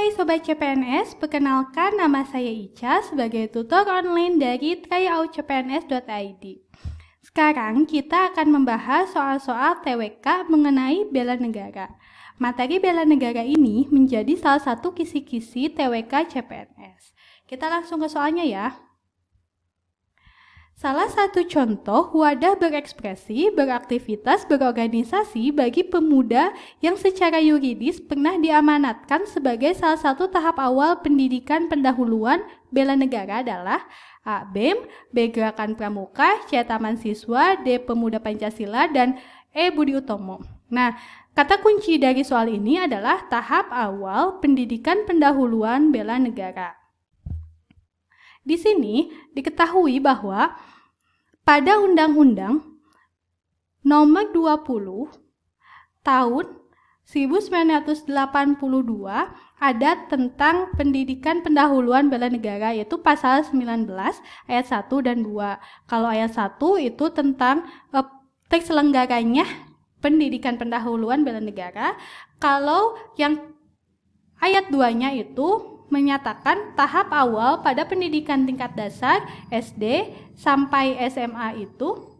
Hai Sobat CPNS, perkenalkan nama saya Ica sebagai tutor online dari tryoutcpns.id. Sekarang kita akan membahas soal-soal TWK mengenai bela negara. Materi bela negara ini menjadi salah satu kisi-kisi TWK CPNS. Kita langsung ke soalnya ya. Salah satu contoh wadah berekspresi, beraktivitas, berorganisasi bagi pemuda yang secara yuridis pernah diamanatkan sebagai salah satu tahap awal pendidikan pendahuluan bela negara adalah A. BEM, B. Gerakan Pramuka, C. Taman Siswa, D. Pemuda Pancasila, dan E. Budi Utomo. Nah, kata kunci dari soal ini adalah tahap awal pendidikan pendahuluan bela negara. Di sini diketahui bahwa pada Undang-Undang Nomor 20 Tahun 1982 ada tentang pendidikan pendahuluan bela negara, yaitu pasal 19 ayat 1 dan 2. Kalau ayat 1 itu tentang terselenggaranya pendidikan pendahuluan bela negara. Kalau yang ayat 2-nya itu menyatakan tahap awal pada pendidikan tingkat dasar SD sampai SMA itu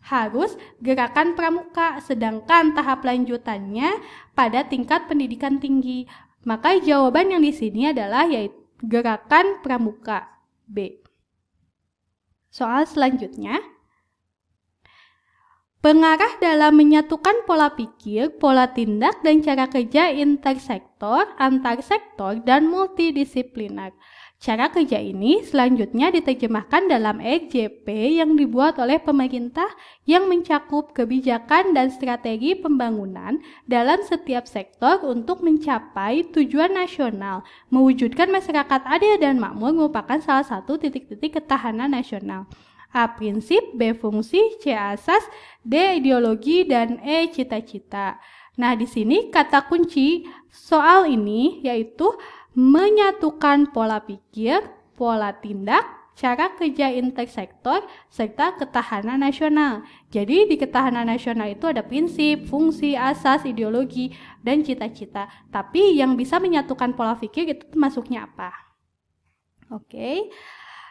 harus gerakan pramuka, sedangkan tahap lanjutannya pada tingkat pendidikan tinggi. Maka jawaban yang di sini adalah yaitu gerakan pramuka B. Soal selanjutnya. Pengarah dalam menyatukan pola pikir, pola tindak, dan cara kerja intersektor, antarsektor, dan multidisipliner. Cara kerja ini selanjutnya diterjemahkan dalam RJP yang dibuat oleh pemerintah yang mencakup kebijakan dan strategi pembangunan dalam setiap sektor untuk mencapai tujuan nasional. Mewujudkan masyarakat adil dan makmur merupakan salah satu titik-titik ketahanan nasional. A. Prinsip, B. Fungsi, C. Asas, D. Ideologi, dan E. Cita-cita. Nah, di sini kata kunci soal ini yaitu menyatukan pola pikir, pola tindak, cara kerja intersektor, serta ketahanan nasional. Jadi di ketahanan nasional itu ada prinsip, fungsi, asas, ideologi, dan cita-cita. Tapi yang bisa menyatukan pola pikir itu masuknya apa? Oke.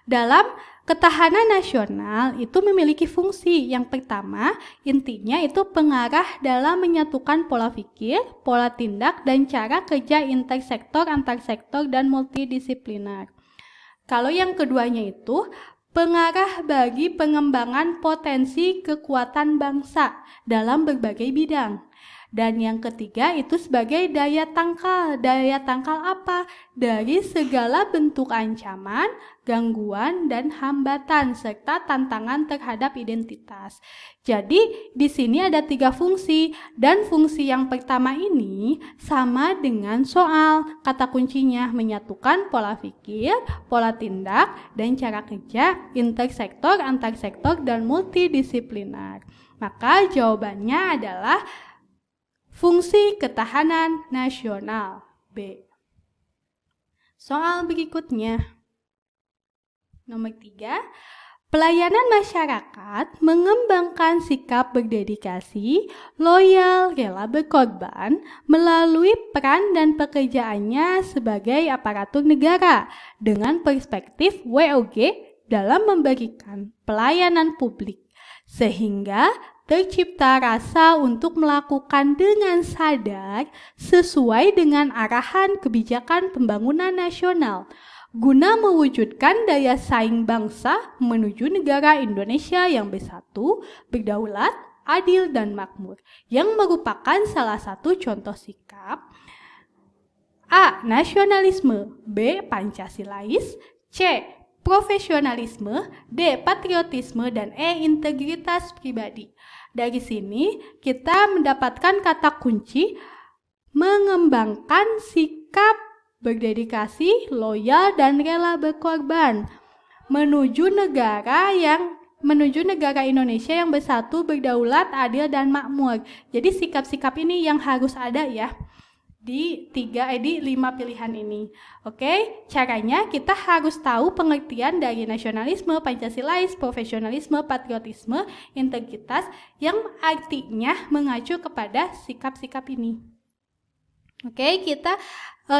Dalam ketahanan nasional itu memiliki fungsi. Yang pertama, intinya itu pengarah dalam menyatukan pola pikir, pola tindak, dan cara kerja intersektor, antarsektor, dan multidisipliner. Kalau yang keduanya itu pengarah bagi pengembangan potensi kekuatan bangsa dalam berbagai bidang. Dan yang ketiga itu sebagai daya tangkal. Daya tangkal apa? Dari segala bentuk ancaman, gangguan, dan hambatan, serta tantangan terhadap identitas. Jadi, di sini ada 3 fungsi. Dan fungsi yang pertama ini sama dengan soal. Kata kuncinya menyatukan pola pikir, pola tindak, dan cara kerja intersektor, antarsektor, dan multidisipliner. Maka jawabannya adalah fungsi ketahanan nasional B. Soal berikutnya. Nomor 3. Pelayanan masyarakat mengembangkan sikap berdedikasi, loyal, rela berkorban melalui peran dan pekerjaannya sebagai aparatur negara dengan perspektif WOG dalam memberikan pelayanan publik, sehingga tercipta rasa untuk melakukan dengan sadar sesuai dengan arahan kebijakan pembangunan nasional guna mewujudkan daya saing bangsa menuju negara Indonesia yang bersatu, berdaulat, adil, dan makmur, yang merupakan salah satu contoh sikap A. Nasionalisme, B. Pancasilais, C. Profesionalisme, D. Patriotisme, dan E. Integritas pribadi. Dari sini kita mendapatkan kata kunci mengembangkan sikap berdedikasi, loyal, dan rela berkorban menuju negara Indonesia yang bersatu, berdaulat, adil, dan makmur. Jadi sikap-sikap ini yang harus ada ya di 5 pilihan ini. Oke, caranya kita harus tahu pengertian dari nasionalisme, Pancasilais, profesionalisme, patriotisme, integritas yang artinya mengacu kepada sikap-sikap ini. Oke, kita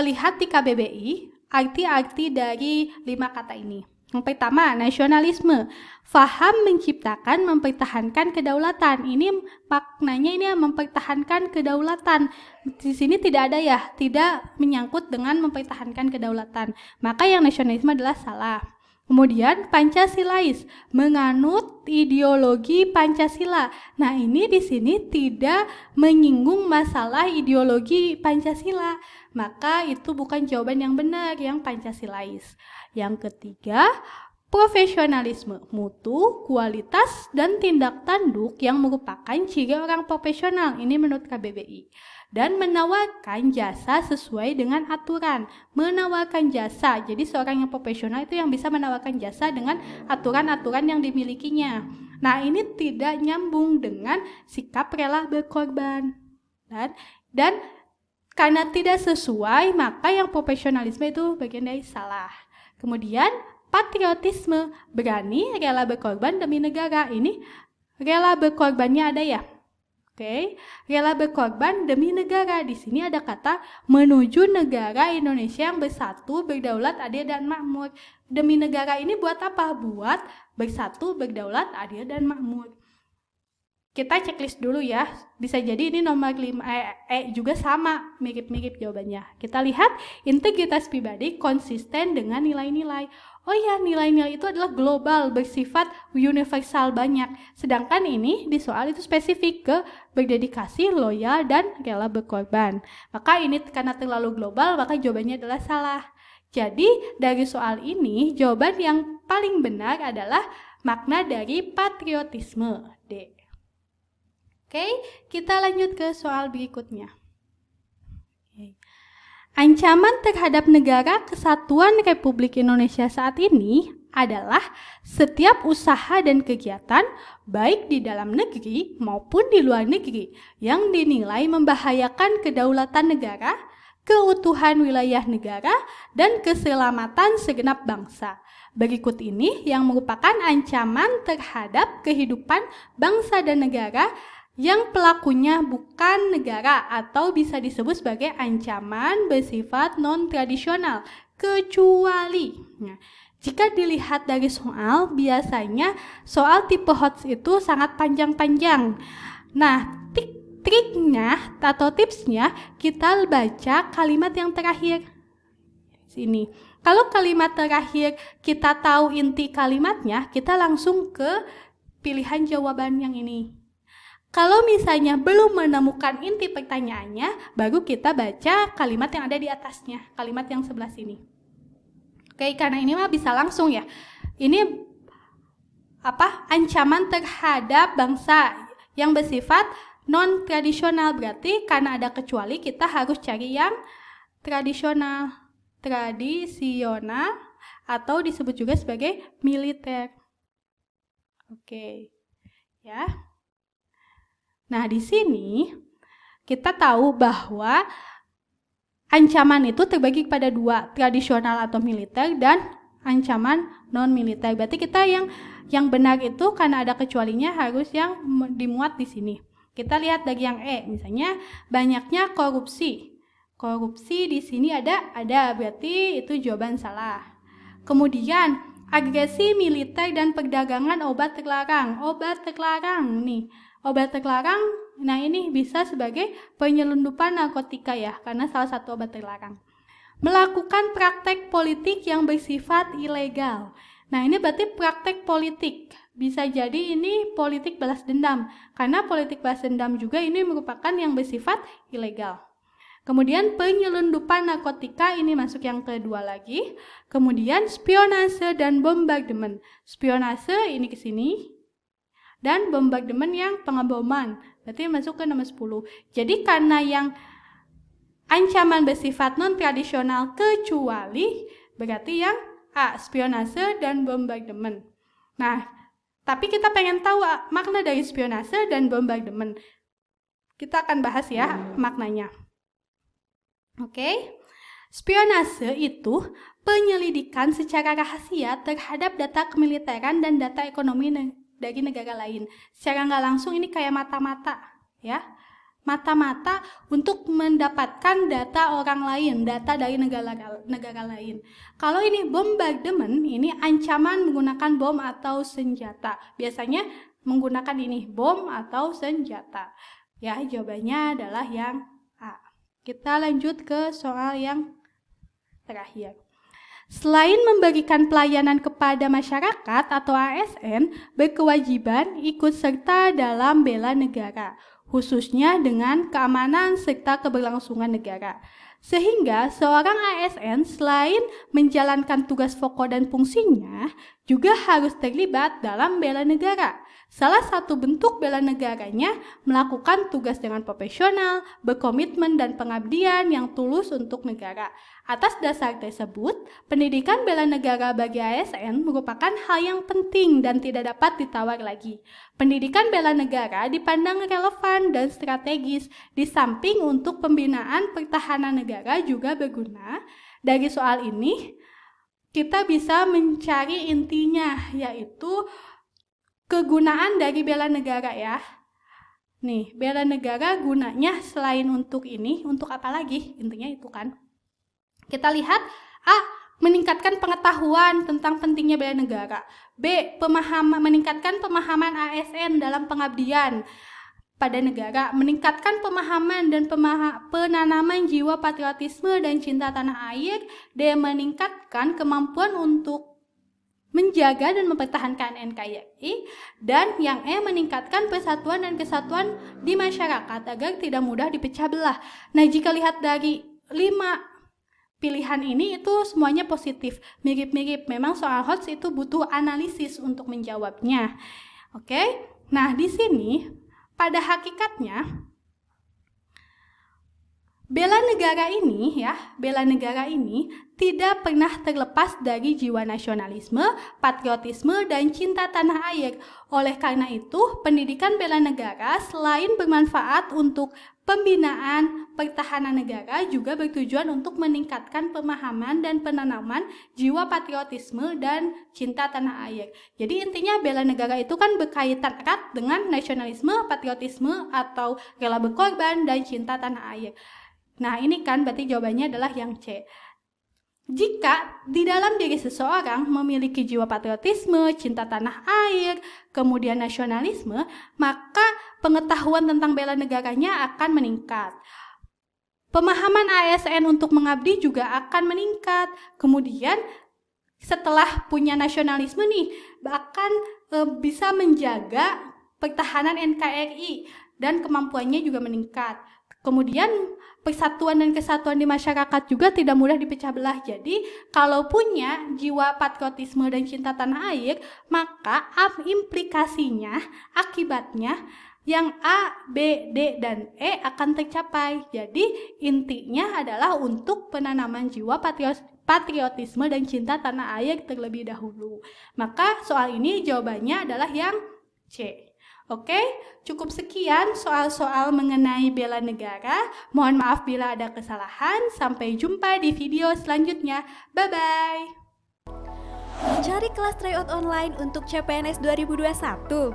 lihat di KBBI arti-arti dari 5 kata ini. Yang pertama, nasionalisme. Faham menciptakan, mempertahankan kedaulatan. Ini maknanya ini mempertahankan kedaulatan. Di sini tidak ada ya, tidak menyangkut dengan mempertahankan kedaulatan. Maka yang nasionalisme adalah salah. Kemudian Pancasilais, menganut ideologi Pancasila. Nah, ini di sini tidak menyinggung masalah ideologi Pancasila. Maka itu bukan jawaban yang benar, yang Pancasilais. Yang ketiga, profesionalisme, mutu, kualitas, dan tindak tanduk yang merupakan ciri orang profesional. Ini menurut KBBI. Dan menawarkan jasa sesuai dengan aturan. Menawarkan jasa, jadi seorang yang profesional itu yang bisa menawarkan jasa dengan aturan-aturan yang dimilikinya. Nah, ini tidak nyambung dengan sikap rela berkorban. Dan karena tidak sesuai, maka yang profesionalisme itu bagian dari salah. Kemudian patriotisme, berani rela berkorban demi negara. Ini rela berkorbannya ada ya? Oke, rela berkorban demi negara. Di sini ada kata menuju negara Indonesia yang bersatu, berdaulat, adil, dan makmur. Demi negara ini buat apa? Buat bersatu, berdaulat, adil, dan makmur. Kita checklist dulu ya. Bisa jadi ini nomor 5 juga sama, mirip-mirip jawabannya. Kita lihat integritas pribadi konsisten dengan nilai-nilai. Oh ya, nilai-nilai itu adalah global, bersifat universal banyak. Sedangkan ini di soal itu spesifik ke berdedikasi, loyal, dan rela berkorban. Maka ini karena terlalu global, maka jawabannya adalah salah. Jadi dari soal ini, jawaban yang paling benar adalah makna dari patriotisme, D. Oke, kita lanjut ke soal berikutnya. Ancaman terhadap negara kesatuan Republik Indonesia saat ini adalah setiap usaha dan kegiatan, baik di dalam negeri maupun di luar negeri, yang dinilai membahayakan kedaulatan negara, keutuhan wilayah negara, dan keselamatan segenap bangsa. Berikut ini yang merupakan ancaman terhadap kehidupan bangsa dan negara yang pelakunya bukan negara atau bisa disebut sebagai ancaman bersifat non-tradisional, kecuali. Nah, jika dilihat dari soal, biasanya soal tipe HOTS itu sangat panjang-panjang. Nah, triknya atau tipsnya kita baca kalimat yang terakhir. Sini. Kalau kalimat terakhir kita tahu inti kalimatnya, kita langsung ke pilihan jawaban yang ini. Kalau misalnya belum menemukan inti pertanyaannya, baru kita baca kalimat yang ada di atasnya, kalimat yang sebelah sini. Oke, karena ini mah bisa langsung ya. Ini ancaman terhadap bangsa yang bersifat non-tradisional, berarti karena ada kecuali kita harus cari yang tradisional atau disebut juga sebagai militer. Oke. Ya. Nah, di sini kita tahu bahwa ancaman itu terbagi kepada dua, tradisional atau militer dan ancaman non-militer. Berarti kita yang benar itu karena ada kecualinya harus yang dimuat di sini. Kita lihat dari yang E, misalnya banyaknya korupsi. Korupsi di sini ada, berarti itu jawaban salah. Kemudian agresi militer dan perdagangan obat terlarang. Obat terlarang nih. Obat terlarang, nah ini bisa sebagai penyelundupan narkotika ya, karena salah satu obat terlarang. Melakukan praktek politik yang bersifat ilegal. Nah, ini berarti praktek politik. Bisa jadi ini politik balas dendam, karena politik balas dendam juga ini merupakan yang bersifat ilegal. Kemudian penyelundupan narkotika, ini masuk yang kedua lagi. Kemudian spionase dan bombardemen. Spionase ini ke sini. Dan bombardemen yang pengeboman, berarti masuk ke nomor 10. Jadi karena yang ancaman bersifat non-tradisional kecuali, berarti yang A, spionase dan bombardemen. Nah, tapi kita pengen tahu makna dari spionase dan bombardemen. Kita akan bahas ya maknanya. Oke. Spionase itu penyelidikan secara rahasia terhadap data kemiliteran dan data ekonomi dari negara lain. Secara nggak langsung ini kayak mata-mata, ya. mata-mata untuk mendapatkan data orang lain, data dari negara lain. Kalau ini bombardement, ini ancaman menggunakan bom atau senjata. Biasanya menggunakan ini, bom atau senjata. Ya, jawabannya adalah yang A. Kita lanjut ke soal yang terakhir. Selain memberikan pelayanan kepada masyarakat atau ASN, berkewajiban ikut serta dalam bela negara, khususnya dengan keamanan serta keberlangsungan negara. Sehingga seorang ASN selain menjalankan tugas pokok dan fungsinya, juga harus terlibat dalam bela negara. Salah satu bentuk bela negaranya melakukan tugas dengan profesional, berkomitmen dan pengabdian yang tulus untuk negara. Atas dasar tersebut, pendidikan bela negara bagi ASN merupakan hal yang penting dan tidak dapat ditawar lagi. Pendidikan bela negara dipandang relevan dan strategis, di samping untuk pembinaan pertahanan negara juga berguna. Dari soal ini, kita bisa mencari intinya, yaitu kegunaan dari bela negara ya. Nih, bela negara gunanya selain untuk ini, untuk apa lagi? Intinya itu kan. Kita lihat A. Meningkatkan pengetahuan tentang pentingnya bela negara. B. Meningkatkan pemahaman ASN dalam pengabdian pada negara. Meningkatkan pemahaman dan penanaman jiwa patriotisme dan cinta tanah air. D. Meningkatkan kemampuan untuk menjaga dan mempertahankan NKRI. Dan yang E. Meningkatkan persatuan dan kesatuan di masyarakat agar tidak mudah dipecah belah. Nah, jika lihat dari 5 pilihan ini itu semuanya positif, mirip-mirip. Memang soal HOTS itu butuh analisis untuk menjawabnya. Oke? Nah, di sini pada hakikatnya bela negara ini tidak pernah terlepas dari jiwa nasionalisme, patriotisme, dan cinta tanah air. Oleh karena itu, pendidikan bela negara selain bermanfaat untuk pembinaan pertahanan negara juga bertujuan untuk meningkatkan pemahaman dan penanaman jiwa patriotisme dan cinta tanah air. Jadi intinya bela negara itu kan berkaitan erat dengan nasionalisme, patriotisme, atau rela berkorban dan cinta tanah air. Nah, ini kan berarti jawabannya adalah yang C. Jika di dalam diri seseorang memiliki jiwa patriotisme, cinta tanah air, kemudian nasionalisme, maka pengetahuan tentang bela negaranya akan meningkat. Pemahaman ASN untuk mengabdi juga akan meningkat. Kemudian setelah punya nasionalisme nih, akan bisa menjaga pertahanan NKRI dan kemampuannya juga meningkat. Kemudian persatuan dan kesatuan di masyarakat juga tidak mudah dipecah belah. Jadi kalau punya jiwa patriotisme dan cinta tanah air, maka implikasinya, akibatnya yang A, B, D, dan E akan tercapai. Jadi intinya adalah untuk penanaman jiwa patriotisme dan cinta tanah air terlebih dahulu. Maka soal ini jawabannya adalah yang C. Oke, cukup sekian soal-soal mengenai bela negara. Mohon maaf bila ada kesalahan. Sampai jumpa di video selanjutnya. Bye-bye. Mencari kelas tryout online untuk CPNS 2021?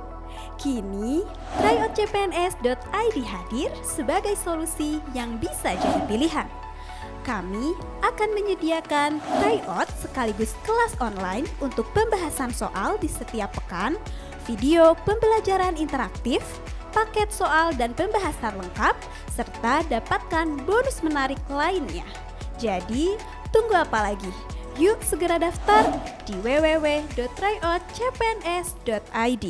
Kini, tryoutcpns.id hadir sebagai solusi yang bisa jadi pilihan. Kami akan menyediakan tryout sekaligus kelas online untuk pembahasan soal di setiap pekan, video pembelajaran interaktif, paket soal dan pembahasan lengkap, serta dapatkan bonus menarik lainnya. Jadi, tunggu apa lagi? Yuk segera daftar di www.tryoutcpns.id.